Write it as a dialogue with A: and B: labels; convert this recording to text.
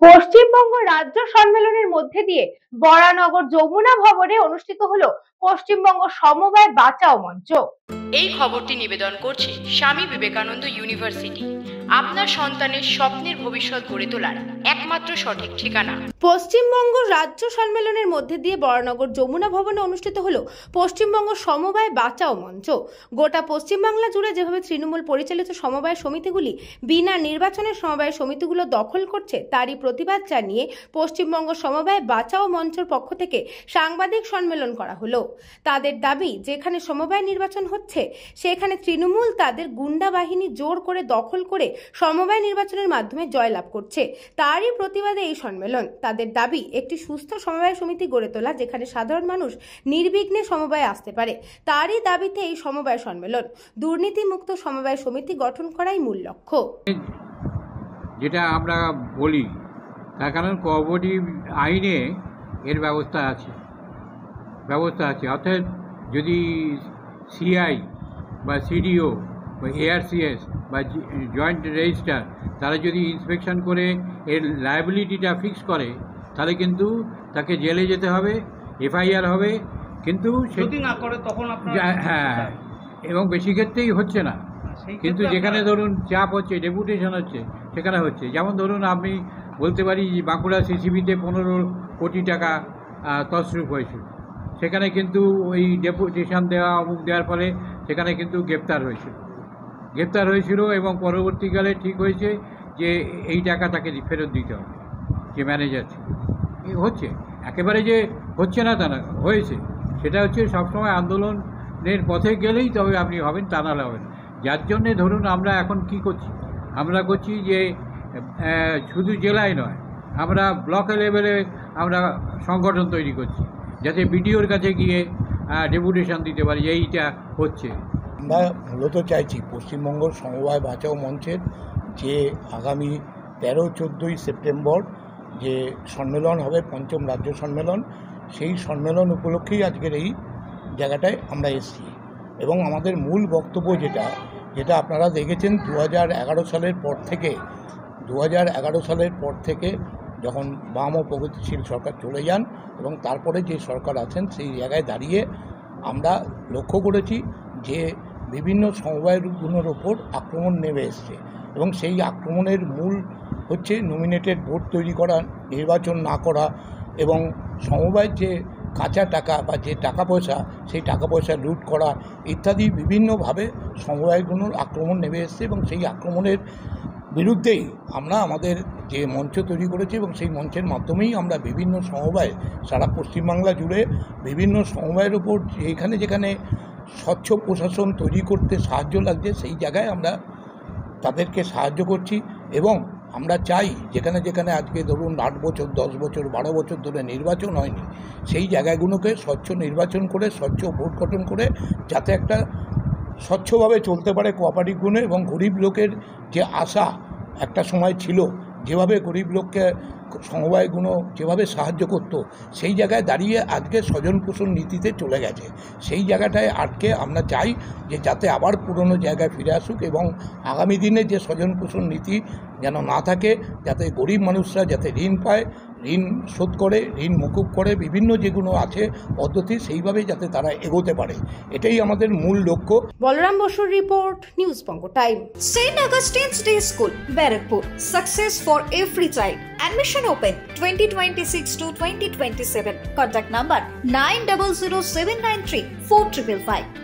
A: পশ্চিমবঙ্গ রাজ্য সম্মেলনের মধ্যে দিয়ে বরানগর যমুনা ভবনে অনুষ্ঠিত হলো পশ্চিমবঙ্গ সমবায় বাঁচাও মঞ্চ।
B: এই খবরটি নিবেদন করছে স্বামী বিবেকানন্দ ইউনিভার্সিটি, আপনার সন্তানের স্বপ্নের ভবিষ্যৎ গড়ে তোলার একমাত্র সঠিক ঠিকানা।
A: পশ্চিমবঙ্গ রাজ্য সম্মেলনের মধ্যে দিয়ে বরানগর যমুনা ভবনে অনুষ্ঠিত হলো পশ্চিমবঙ্গ সমবায় বাঁচাও মঞ্চ। গোটা পশ্চিমবাংলা জুড়ে যেভাবে তৃণমূল পরিচালিত সমবায় সমিতিগুলি বিনা নির্বাচনের সমবায় সমিতিগুলো দখল করছে, তারই প্রতিবাদ জানিয়ে পশ্চিমবঙ্গ সমবায় বাঁচাও মঞ্চের পক্ষ থেকে সাংবাদিক সম্মেলন করা হলো। তাদের দাবি, যেখানে সমবায় নির্বাচন হচ্ছে সেখানে তৃণমূল তাদের গুন্ডা বাহিনী জোর করে দখল করে সমবায় নির্বাচনের মাধ্যমে জয়লাভ করছে, তারই প্রতিবাদে এই সম্মেলন। তাদের দাবি, একটি সুস্থ সমবায় সমিতি গড়ে তোলা যেখানে সাধারণ মানুষ নির্বিঘ্নে সমবায়ে আসতে পারে, তারই দাবিতে এই সমবায় সম্মেলন। দুর্নীতিমুক্ত সমবায় সমিতি গঠন করাই মূল লক্ষ্য।
C: যেটা আমরা বলি তার কারণ কোঅপারেটিভ আইনে এর ব্যবস্থা আছে অর্থাৎ যদি সিআই বা সিডিও বা এআরসিএস বা জয়েন্ট রেজিস্ট্রার তারা যদি ইন্সপেকশন করে এর লায়াবিলিটিটা ফিক্স করে, তাহলে কিন্তু তাকে জেলে যেতে হবে, এফআইআর হবে। কিন্তু
D: যদি না করে তখন
C: হ্যাঁ, এবং বেশি ক্ষেত্রেই হচ্ছে না। কিন্তু যেখানে ধরুন চাপ হচ্ছে, ডেপুটেশন হচ্ছে, সেখানে হচ্ছে। যেমন ধরুন আমি বলতে পারি যে বাঁকুড়া সিসিবিতে 15 কোটি টাকা তছরূপ হয়েছিল, সেখানে কিন্তু ওই ডেপুটেশন অমুক দেওয়ার ফলে সেখানে কিন্তু গ্রেপ্তার হয়েছিল এবং পরবর্তীকালে ঠিক হয়েছে যে এই টাকা তাকে ফেরত দিতে হবে, যে ম্যানেজার ছিল। হচ্ছে, একেবারে যে হচ্ছে না তা না, হয়েছে। সেটা হচ্ছে সবসময় আন্দোলনের পথে গেলেই তবে আপনি হবেন, তা নাহলে হবেন। যার জন্যে ধরুন আমরা এখন কি করছি, আমরা করছি যে শুধু জেলায় নয়, আমরা ব্লক লেভেলে আমরা সংগঠন তৈরি করছি, যাতে বিডিওর কাছে গিয়ে ডেপুটেশন দিতে পারি। এইটা হচ্ছে।
E: আমরা মূলত চাইছি পশ্চিমবঙ্গ সমবায় বাঁচাও মঞ্চের যে আগামী 13-14 সেপ্টেম্বর যে সম্মেলন হবে, পঞ্চম রাজ্য সম্মেলন, সেই সম্মেলন উপলক্ষেই আজকের এই জায়গাটায় আমরা এসেছি। এবং আমাদের মূল বক্তব্য যেটা আপনারা দেখেছেন 2011 সালের পর থেকে যখন বাম ও প্রগতিশীল সরকার চলে যান এবং তারপরে যে সরকার আছেন, সেই জায়গায় দাঁড়িয়ে আমরা লক্ষ্য করেছি যে বিভিন্ন সমবায়গুলোর ওপর আক্রমণ নেমে এসছে এবং সেই আক্রমণের মূল হচ্ছে নমিনেটেড বোর্ড তৈরি করা, নির্বাচন না করা এবং সমবায়ের যে কাঁচা টাকা বা যে টাকা পয়সা, সেই টাকা পয়সা লুট করা ইত্যাদি বিভিন্নভাবে সমবায়গুলোর আক্রমণ নেমে এসছে। এবং সেই আক্রমণের বিরুদ্ধেই আমরা আমাদের যে মঞ্চ তৈরি করেছি এবং সেই মঞ্চের মাধ্যমেই আমরা বিভিন্ন সমবায় সারা পশ্চিমবাংলা জুড়ে বিভিন্ন সমবায়ের উপর যেখানে স্বচ্ছ প্রশাসন তৈরি করতে সাহায্য লাগছে, সেই জায়গায় আমরা তাদেরকে সাহায্য করছি। এবং আমরা চাই যেখানে আজকে ধরুন 8 বছর, 10 বছর, 12 বছর ধরে নির্বাচন হয়নি, সেই জায়গাগুলোকে স্বচ্ছ নির্বাচন করে, স্বচ্ছ ভোট গঠন করে, যাতে একটা স্বচ্ছভাবে চলতে পারে কোঅপারেটিভগুলো। এবং গরিব লোকের যে আশা একটা সময় ছিল, যেভাবে গরিব লোককে সমবায়গুলো যেভাবে সাহায্য করতো, সেই জায়গায় দাঁড়িয়ে আজকে স্বজন পোষণ নীতিতে চলে গেছে। সেই জায়গাটায় আটকে আমরা চাই যে যাতে আবার পুরনো জায়গায় ফিরে আসুক এবং আগামী দিনে যে স্বজন পোষণ নীতি যেন না থাকে, যাতে গরিব মানুষরা যাতে ঋণ পায়, ঋণ শোধ করে, ঋণ মুকুব করে, বিভিন্ন যেগুলো আছে পদ্ধতি, সেইভাবে যাতে তারা এগোতে পারে, এটাই আমাদের মূল লক্ষ্য।
A: বলরাম বসুর report, news Banga time.
F: St. Augustine's Day School, Barrackpur. Success for every child. Admission open 2026 to 2027. Contact number 900793 4555.